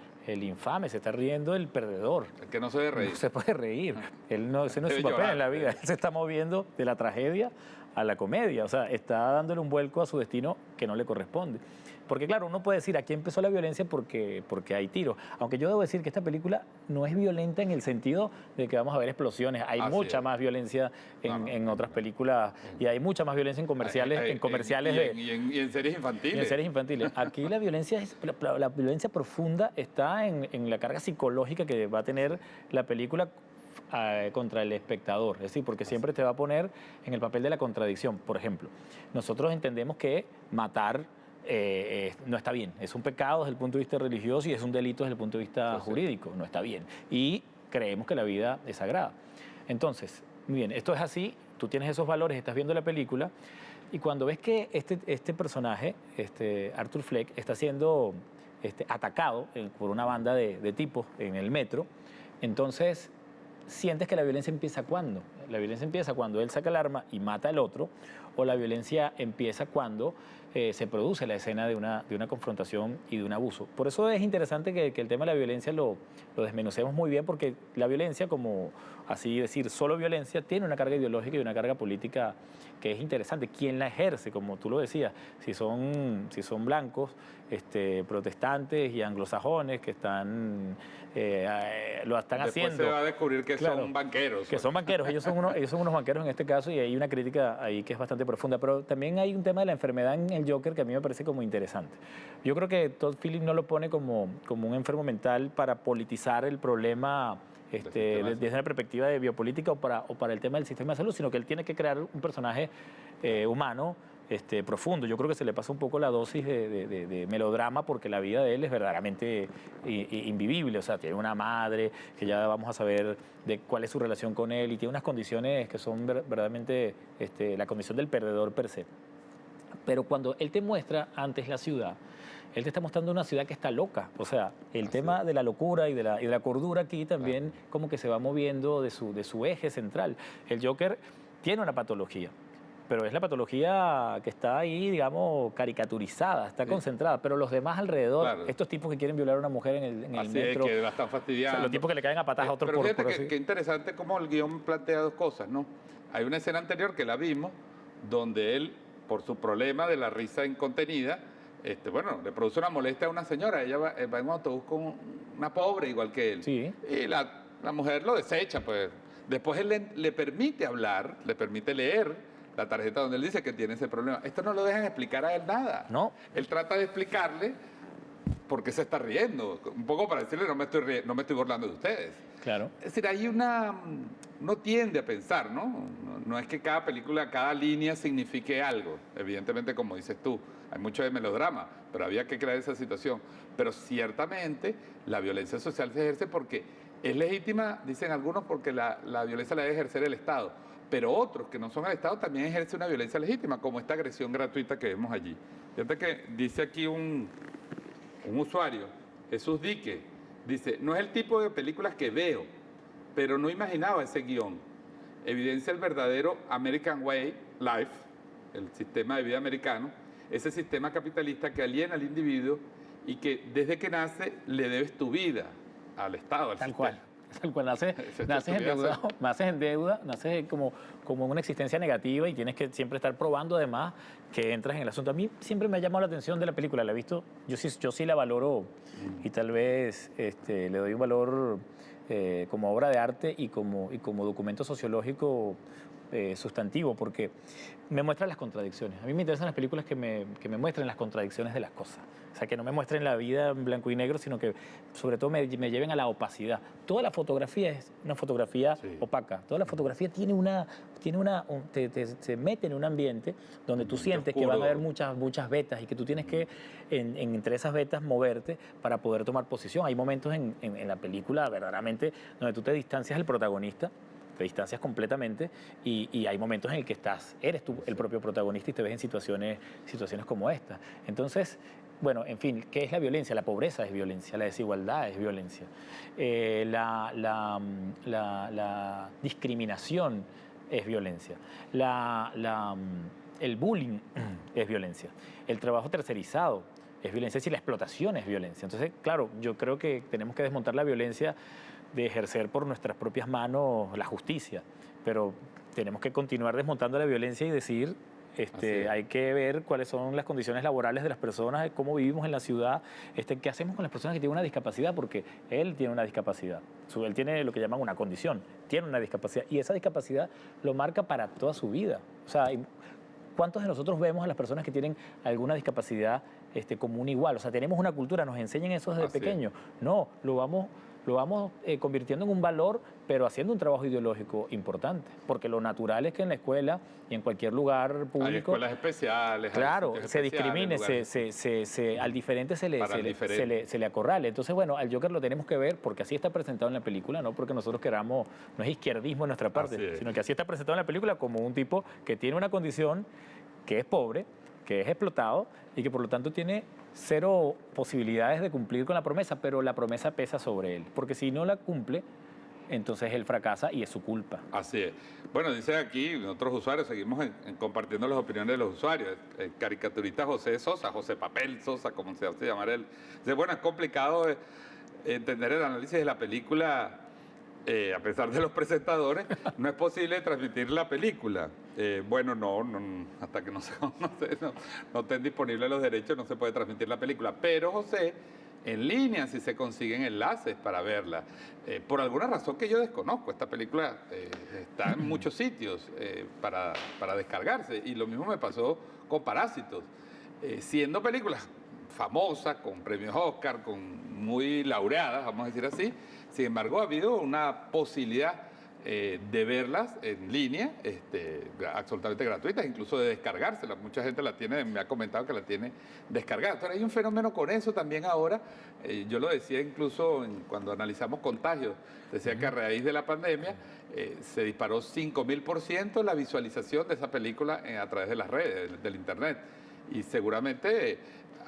infame, se está riendo el perdedor. El que no se debe reír. No se puede reír. Ese no es su papel en la vida. Él se está moviendo de la tragedia a la comedia. O sea, está dándole un vuelco a su destino que no le corresponde. Porque claro, uno puede decir, aquí empezó la violencia porque hay tiros. Aunque yo debo decir que esta película no es violenta en el sentido de que vamos a ver explosiones. Hay mucha más violencia en otras películas y hay mucha más violencia en comerciales, y en series infantiles. Y en series infantiles. Aquí la violencia la violencia profunda está en la carga psicológica que va a tener la película contra el espectador, es decir, porque siempre te va a poner en el papel de la contradicción. Por ejemplo, nosotros entendemos que matar no está bien, es un pecado desde el punto de vista religioso y es un delito desde el punto de vista jurídico, no está bien. Y creemos que la vida es sagrada. Entonces, muy bien, esto es así, tú tienes esos valores, estás viendo la película, Y cuando ves que este personaje, Arthur Fleck, está siendo atacado por una banda de tipos en el metro, entonces sientes que la violencia empieza ¿cuándo? La violencia empieza cuando él saca el arma y mata al otro, o la violencia empieza cuando se produce la escena de una confrontación y de un abuso. Por eso es interesante que el tema de la violencia lo desmenucemos muy bien, porque la violencia, como así decir, solo violencia, tiene una carga ideológica y una carga política que es interesante. ¿Quién la ejerce? Como tú lo decías, si son blancos, protestantes y anglosajones que lo están haciendo. Después se va a descubrir que son banqueros. Que son banqueros, ellos son unos banqueros en este caso, y hay una crítica ahí que es bastante profunda. Pero también hay un tema de la enfermedad en el Joker que a mí me parece como interesante. Yo creo que Todd Phillips no lo pone como un enfermo mental para politizar el problema desde una perspectiva de biopolítica o para el tema del sistema de salud, sino que él tiene que crear un personaje humano profundo. Yo creo que se le pasa un poco la dosis de melodrama, porque la vida de él es verdaderamente invivible. O sea, tiene una madre que ya vamos a saber de cuál es su relación con él, y tiene unas condiciones que son verdaderamente la condición del perdedor per se. Pero cuando él te muestra antes la ciudad, él te está mostrando una ciudad que está loca. O sea, el tema de la locura y de la cordura aquí también como que se va moviendo de su eje central. El Joker tiene una patología, pero es la patología que está ahí, digamos, caricaturizada, está concentrada. Pero los demás alrededor, estos tipos que quieren violar a una mujer en el metro, que la están fastidiando. O sea, los tipos que le caen a patadas a otros por fíjate que interesante cómo el guión plantea dos cosas, ¿no? Hay una escena anterior que la vimos, donde él, por su problema de la risa incontenida, le produce una molestia a una señora. Ella va en un autobús con una pobre igual que él. Sí. Y la mujer lo desecha, pues. Después él le permite hablar, le permite leer la tarjeta donde él dice que tiene ese problema. Esto no lo dejan explicar a él nada. No. Él trata de explicarle por qué se está riendo. Un poco para decirle, no me estoy burlando de ustedes. Claro. Es decir, hay uno tiende a pensar, ¿no? No es que cada película, cada línea signifique algo. Evidentemente, como dices tú, hay mucho de melodrama, pero había que crear esa situación. Pero ciertamente la violencia social se ejerce porque es legítima, dicen algunos, porque la violencia la debe ejercer el Estado. Pero otros que no son el Estado también ejercen una violencia legítima, como esta agresión gratuita que vemos allí. Fíjate que dice aquí un usuario, Jesús Dique, dice, no es el tipo de películas que veo, pero no imaginaba ese guión. Evidencia el verdadero American Way Life, el sistema de vida americano, ese sistema capitalista que aliena al individuo y que desde que nace le debes tu vida al Estado, al sistema. Tal cual, naces endeudado, naces como en una existencia negativa, y tienes que siempre estar probando además que entras en el asunto. A mí siempre me ha llamado la atención de la película, la he visto, yo sí la valoro, y tal vez le doy un valor como obra de arte y como documento sociológico sustantivo, porque me muestran las contradicciones. A mí me interesan las películas que me muestren las contradicciones de las cosas. O sea, que no me muestren la vida en blanco y negro, sino que sobre todo me lleven a la opacidad. Toda la fotografía es una fotografía opaca. Toda la fotografía se mete en un ambiente donde tú sientes que van a haber muchas vetas, y que tú tienes que, entre esas vetas, moverte para poder tomar posición. Hay momentos en la película verdaderamente donde tú te distancias del protagonista, te distancias completamente, y hay momentos en el que eres tú el propio protagonista y te ves en situaciones como esta. Entonces, bueno, en fin, ¿qué es la violencia? La pobreza es violencia, la desigualdad es violencia, la discriminación es violencia, el bullying es violencia, el trabajo tercerizado es violencia, es decir, la explotación es violencia. Entonces, claro, yo creo que tenemos que desmontar la violencia de ejercer por nuestras propias manos la justicia, pero tenemos que continuar desmontando la violencia y decir, hay que ver cuáles son las condiciones laborales de las personas, cómo vivimos en la ciudad, qué hacemos con las personas que tienen una discapacidad, porque él tiene una discapacidad, él tiene lo que llaman una condición, tiene una discapacidad, y esa discapacidad lo marca para toda su vida. O sea, ¿cuántos de nosotros vemos a las personas que tienen alguna discapacidad como un igual? O sea, tenemos una cultura, nos enseñan eso desde pequeños. No, lo vamos convirtiendo en un valor, pero haciendo un trabajo ideológico importante, porque lo natural es que en la escuela y en cualquier lugar público... Hay escuelas especiales. Claro, se discrimine, al diferente se le acorrale. Entonces, bueno, al Joker lo tenemos que ver porque así está presentado en la película, no porque nosotros queramos, no es izquierdismo en nuestra parte, sino que así está presentado en la película como un tipo que tiene una condición que es pobre, que es explotado y que por lo tanto tiene cero posibilidades de cumplir con la promesa, pero la promesa pesa sobre él, porque si no la cumple, entonces él fracasa y es su culpa. Así es. Bueno, dice aquí, otros usuarios, seguimos compartiendo las opiniones de los usuarios. El caricaturista José Sosa, José Papel Sosa, como se hace llamar él. Dice, bueno, es complicado entender el análisis de la película, a pesar de los presentadores, no es posible transmitir la película. Bueno, no, hasta que no estén disponibles los derechos, no se puede transmitir la película. Pero, José, en línea si se consiguen enlaces para verla. Por alguna razón que yo desconozco, esta película está en muchos sitios para descargarse. Y lo mismo me pasó con Parásitos. Siendo películas famosas, con premios Oscar, muy laureadas, vamos a decir así, sin embargo ha habido una posibilidad de verlas en línea, absolutamente gratuitas, incluso de descargárselas. Mucha gente la tiene, me ha comentado que la tiene descargada. Entonces hay un fenómeno con eso también ahora. Yo lo decía incluso cuando analizamos contagios. Decía que a raíz de la pandemia se disparó 5.000% la visualización de esa película a través de las redes, del internet. Y seguramente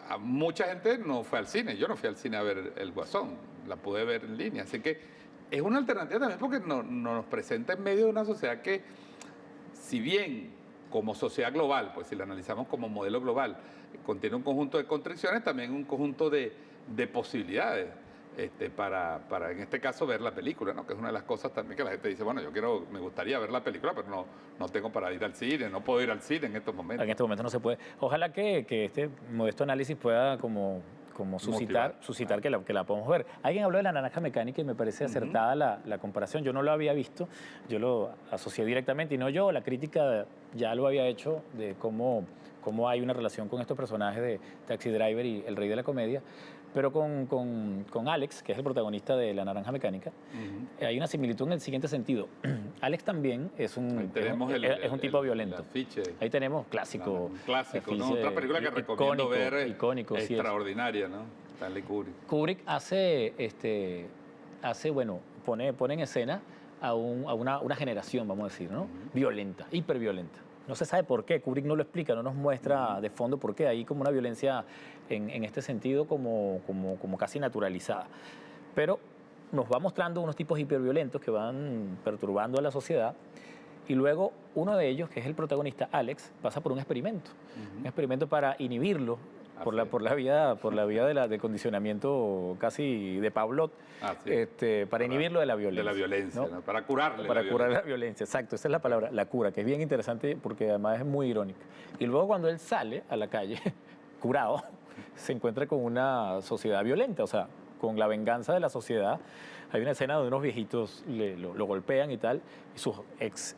a mucha gente no fue al cine. Yo no fui al cine a ver El Guasón, la pude ver en línea. Así que es una alternativa también porque nos presenta en medio de una sociedad que, si bien como sociedad global, pues si la analizamos como modelo global, contiene un conjunto de contradicciones, también un conjunto de posibilidades para en este caso ver la película, ¿no? Que es una de las cosas también que la gente dice, bueno, me gustaría ver la película, pero no tengo para ir al cine, no puedo ir al cine en estos momentos. En este momento no se puede. Ojalá que este modesto análisis pueda como suscitar que la podamos ver. Alguien habló de La Naranja Mecánica y me parece acertada la comparación. Yo no lo había visto, yo lo asocié directamente, y no yo, la crítica ya lo había hecho de cómo hay una relación con estos personajes de Taxi Driver y El Rey de la Comedia. Pero con Alex, que es el protagonista de La Naranja Mecánica, hay una similitud en el siguiente sentido. Alex también es un tipo violento. Ahí tenemos clásico. Clásico, ¿no? Otra película que recomiendo ver. Icónico, extraordinaria, ¿no? Stanley Kubrick. Kubrick pone en escena a una generación, vamos a decir, ¿no? Violenta, hiperviolenta. No se sabe por qué, Kubrick no lo explica, no nos muestra de fondo por qué. Hay como una violencia en este sentido como casi naturalizada. Pero nos va mostrando unos tipos hiperviolentos que van perturbando a la sociedad. Y luego uno de ellos, que es el protagonista, Alex, pasa por un experimento. Un experimento para inhibirlo por la vía del condicionamiento casi de Pavlov, para inhibirlo de la violencia. De la violencia, ¿no? Para curarle. Para curar la violencia, exacto. Esa es la palabra, la cura, que es bien interesante porque además es muy irónica. Y luego cuando él sale a la calle, curado, se encuentra con una sociedad violenta, o sea, con la venganza de la sociedad. Hay una escena donde unos viejitos lo golpean y tal, y sus ex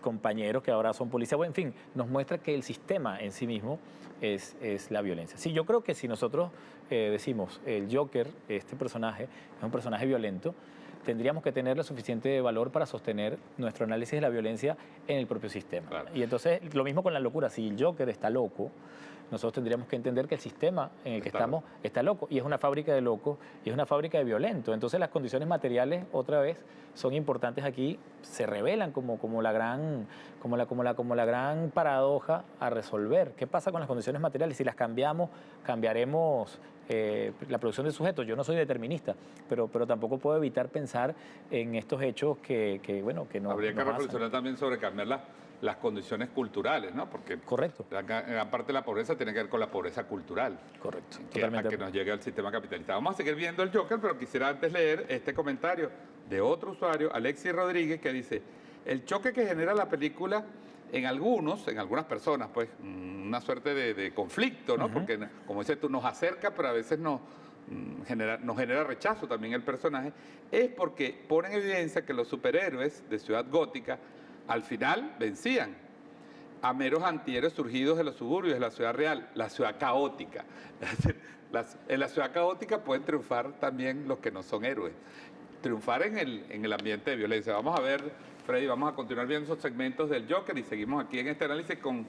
compañeros que ahora son policías, en fin, nos muestra que el sistema en sí mismo es la violencia. Sí, yo creo que si nosotros decimos el Joker, este personaje, es un personaje violento, tendríamos que tener suficiente valor para sostener nuestro análisis de la violencia en el propio sistema. Claro. Y entonces, lo mismo con la locura. Si el Joker está loco, nosotros tendríamos que entender que el sistema en el que estamos está loco, y es una fábrica de locos, y es una fábrica de violentos. Entonces las condiciones materiales, otra vez, son importantes aquí, se revelan como la gran paradoja a resolver. ¿Qué pasa con las condiciones materiales? Si las cambiamos, cambiaremos la producción de sujetos. Yo no soy determinista, pero tampoco puedo evitar pensar en estos hechos que no. Habría que reflexionar también sobre cambiar las condiciones culturales, ¿no? Porque correcto. Gran parte de la pobreza tiene que ver con la pobreza cultural. Correcto. Que nos llegue al sistema capitalista. Vamos a seguir viendo el Joker, pero quisiera antes leer este comentario de otro usuario, Alexis Rodríguez, que dice: el choque que genera la película en algunas personas, pues, una suerte de conflicto, ¿no? Porque, como dices tú, nos acerca, pero a veces nos genera rechazo también el personaje, es porque pone en evidencia que los superhéroes de Ciudad Gótica al final vencían a meros antihéroes surgidos de los suburbios de la ciudad real, la ciudad caótica. En la ciudad caótica pueden triunfar también los que no son héroes. Triunfar en el ambiente de violencia. Vamos a ver, Freddy, vamos a continuar viendo esos segmentos del Joker y seguimos aquí en este análisis con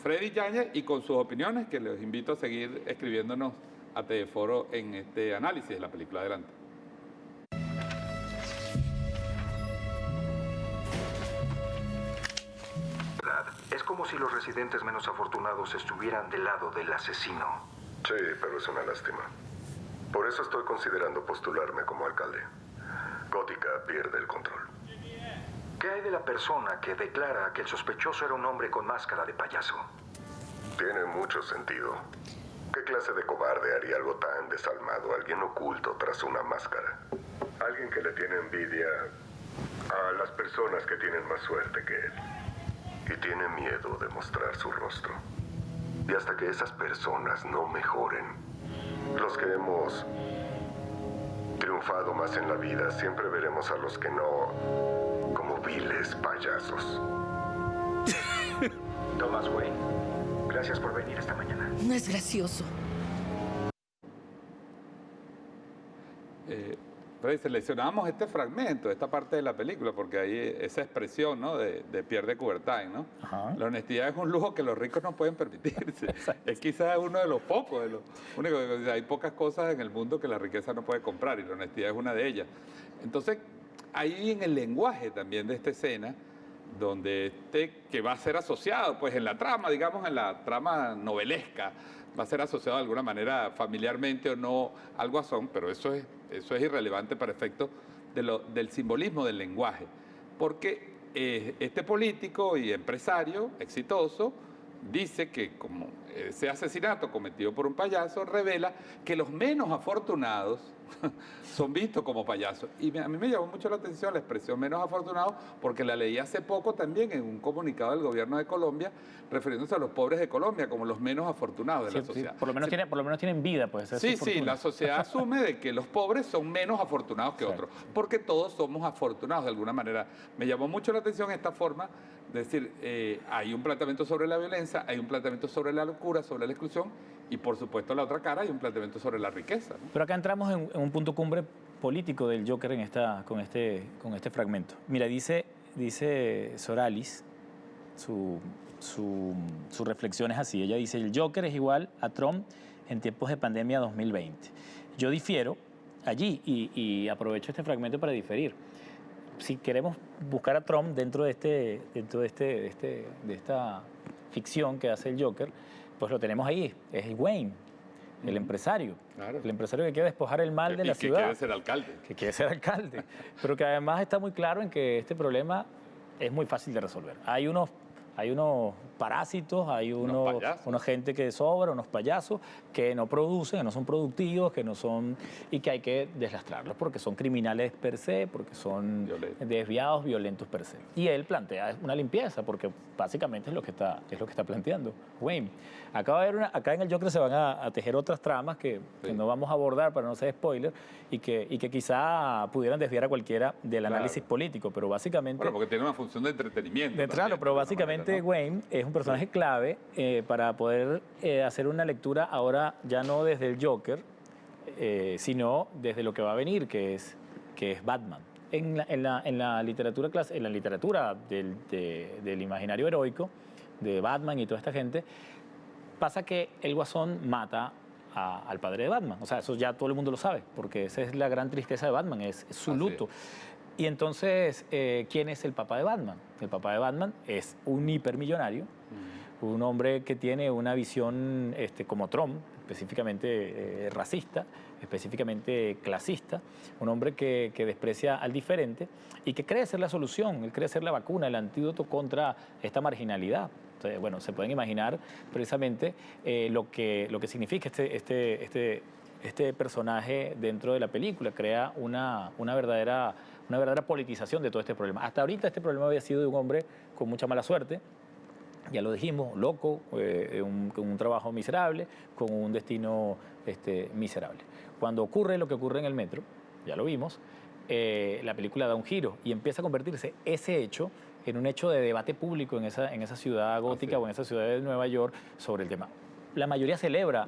Freddy Yáñez y con sus opiniones, que les invito a seguir escribiéndonos a Teleforo en este análisis de la película. Adelante. Es como como si los residentes menos afortunados estuvieran del lado del asesino. Sí, pero es una lástima. Por eso estoy considerando postularme como alcalde. Gótica pierde el control. ¿Qué hay de la persona que declara que el sospechoso era un hombre con máscara de payaso? Tiene mucho sentido. ¿Qué clase de cobarde haría algo tan desalmado? Alguien oculto tras una máscara. Alguien que le tiene envidia a las personas que tienen más suerte que él. Y tiene miedo de mostrar su rostro. Y hasta que esas personas no mejoren, los que hemos triunfado más en la vida, siempre veremos a los que no como viles payasos. Thomas Wayne, gracias por venir esta mañana. No es gracioso. Seleccionábamos este fragmento, esta parte de la película, porque hay esa expresión, ¿no?, de Pierre de Coubertin, ¿no? Ajá. La honestidad es un lujo que los ricos no pueden permitirse. Es quizás uno de los pocos, de los únicos. Hay pocas cosas en el mundo que la riqueza no puede comprar y la honestidad es una de ellas. Entonces, ahí en el lenguaje también de esta escena, donde que va a ser asociado, pues en la trama, digamos, en la trama novelesca, va a ser asociado de alguna manera familiarmente o no al Guasón, pero eso es irrelevante para efectos del simbolismo del lenguaje. Porque este político y empresario exitoso dice que como ese asesinato cometido por un payaso revela que los menos afortunados son vistos como payasos. Y a mí me llamó mucho la atención la expresión menos afortunados, porque la leí hace poco también en un comunicado del gobierno de Colombia, refiriéndose a los pobres de Colombia como los menos afortunados de la sociedad. Sí, por lo menos tienen vida, pues. Sí, la sociedad asume de que los pobres son menos afortunados que otros, porque todos somos afortunados de alguna manera. Me llamó mucho la atención esta forma de decir, hay un planteamiento sobre la violencia, hay un planteamiento sobre la locura, sobre la exclusión, y por supuesto la otra cara hay un planteamiento sobre la riqueza, ¿no? Pero acá entramos en un punto cumbre político del Joker con este fragmento. Mira, dice Soralis, su reflexión es así. Ella dice, el Joker es igual a Trump en tiempos de pandemia 2020. Yo difiero allí y aprovecho este fragmento para diferir. Si queremos buscar a Trump dentro de esta ficción que hace el Joker, pues lo tenemos ahí, es Wayne, el empresario. Claro. El empresario que quiere despojar el mal de la ciudad. Que quiere ser alcalde. Que quiere ser alcalde. Pero que además está muy claro en que este problema es muy fácil de resolver. Hay unos parásitos, hay una gente que sobra, unos payasos que no producen, que no son productivos, y que hay que deslastrarlos porque son criminales per se, porque son desviados, violentos per se. Y él plantea una limpieza, porque básicamente es lo que está planteando Wayne. Acá en el Joker se van a tejer otras tramas que no vamos a abordar para no ser spoiler y que quizá pudieran desviar a cualquiera del análisis político, pero básicamente... Bueno, porque tiene una función de entretenimiento. Claro, pero básicamente Wayne es un personaje clave para poder hacer una lectura ahora ya no desde el Joker, sino desde lo que va a venir, que es Batman. En la literatura del imaginario heroico de Batman y toda esta gente, pasa que el Guasón mata al padre de Batman. O sea, eso ya todo el mundo lo sabe, porque esa es la gran tristeza de Batman, es su luto. Y entonces, ¿quién es el papá de Batman? El papá de Batman es un hipermillonario, un hombre que tiene una visión como Trump, específicamente racista, específicamente clasista, un hombre que desprecia al diferente y que cree ser la solución, él cree ser la vacuna, el antídoto contra esta marginalidad. Entonces, bueno, se pueden imaginar precisamente lo que significa este personaje dentro de la película, crea una verdadera politización de todo este problema. Hasta ahorita este problema había sido de un hombre con mucha mala suerte, ya lo dijimos, loco, con un trabajo miserable, con un destino miserable. Cuando ocurre lo que ocurre en el metro, ya lo vimos, la película da un giro y empieza a convertirse ese hecho en un hecho de debate público en esa ciudad gótica o en esa ciudad de Nueva York sobre el tema. La mayoría celebra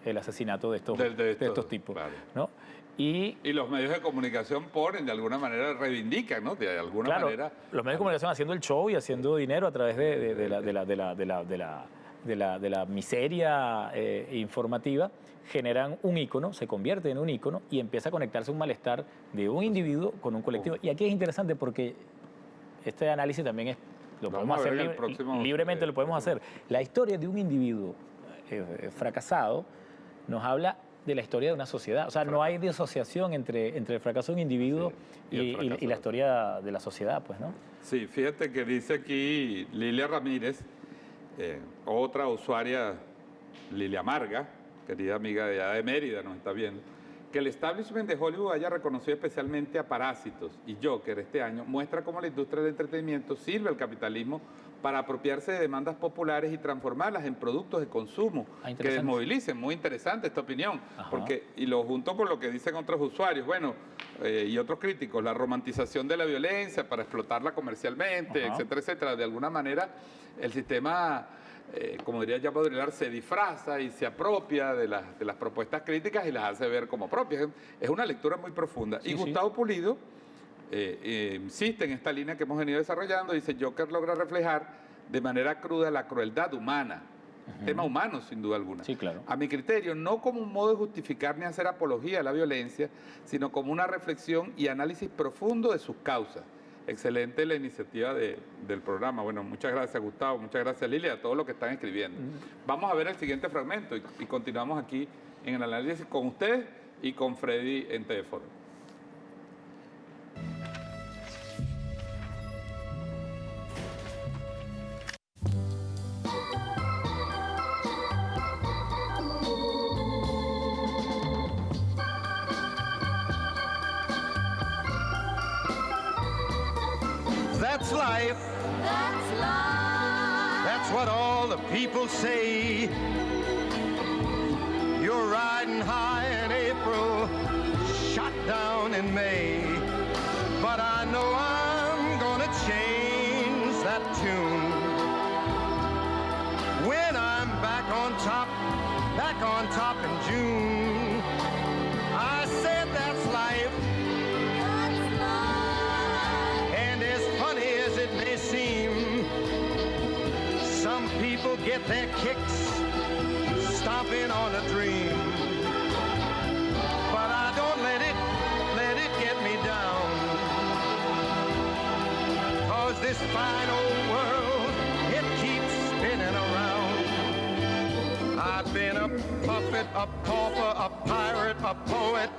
el asesinato de estos tipos, claro, ¿no? Y los medios de comunicación de alguna manera reivindican, ¿no? De alguna manera. Los medios de comunicación haciendo el show y haciendo dinero a través de la miseria informativa, generan un ícono, se convierte en un ícono y empieza a conectarse un malestar de un individuo con un colectivo. Y aquí es interesante porque este análisis también es Lo Vamos podemos a hacer ver en el próximo, libremente, lo podemos hacer. La historia de un individuo fracasado nos habla de la historia de una sociedad. O sea, no hay disociación entre el fracaso de un individuo y la historia de la sociedad, pues, ¿no? Sí, fíjate que dice aquí Lilia Ramírez, otra usuaria, Lilia Marga, querida amiga de allá de Mérida, nos está viendo, que el establishment de Hollywood haya reconocido especialmente a Parásitos y Joker este año, muestra cómo la industria del entretenimiento sirve al capitalismo para apropiarse de demandas populares y transformarlas en productos de consumo que desmovilicen. Muy interesante esta opinión, porque, y lo junto con lo que dicen otros usuarios, bueno, y otros críticos, la romantización de la violencia para explotarla comercialmente, etcétera, etcétera. De alguna manera, el sistema, como diría Jean Baudrillard, se disfraza y se apropia de las propuestas críticas y las hace ver como propias. Es una lectura muy profunda. Sí, y Gustavo Pulido insiste en esta línea que hemos venido desarrollando. Dice, Joker logra reflejar de manera cruda la crueldad humana. Tema humano, sin duda alguna. Sí, claro. A mi criterio, no como un modo de justificar ni hacer apología a la violencia, sino como una reflexión y análisis profundo de sus causas. Excelente la iniciativa del programa. Bueno, muchas gracias, Gustavo, muchas gracias, Lilia, a todos los que están escribiendo. Vamos a ver el siguiente fragmento y continuamos aquí en el análisis con ustedes y con Freddy en TV4. That's life. That's life. That's what all the people say. You're riding high in April, shot down in May. But I know I'm gonna change that tune. When I'm back on top in June. I said that's life. Some people get their kicks stomping on a dream, but I don't let it get me down, 'cause this fine old world, it keeps spinning around. I've been a puppet, a pauper, a pirate, a poet,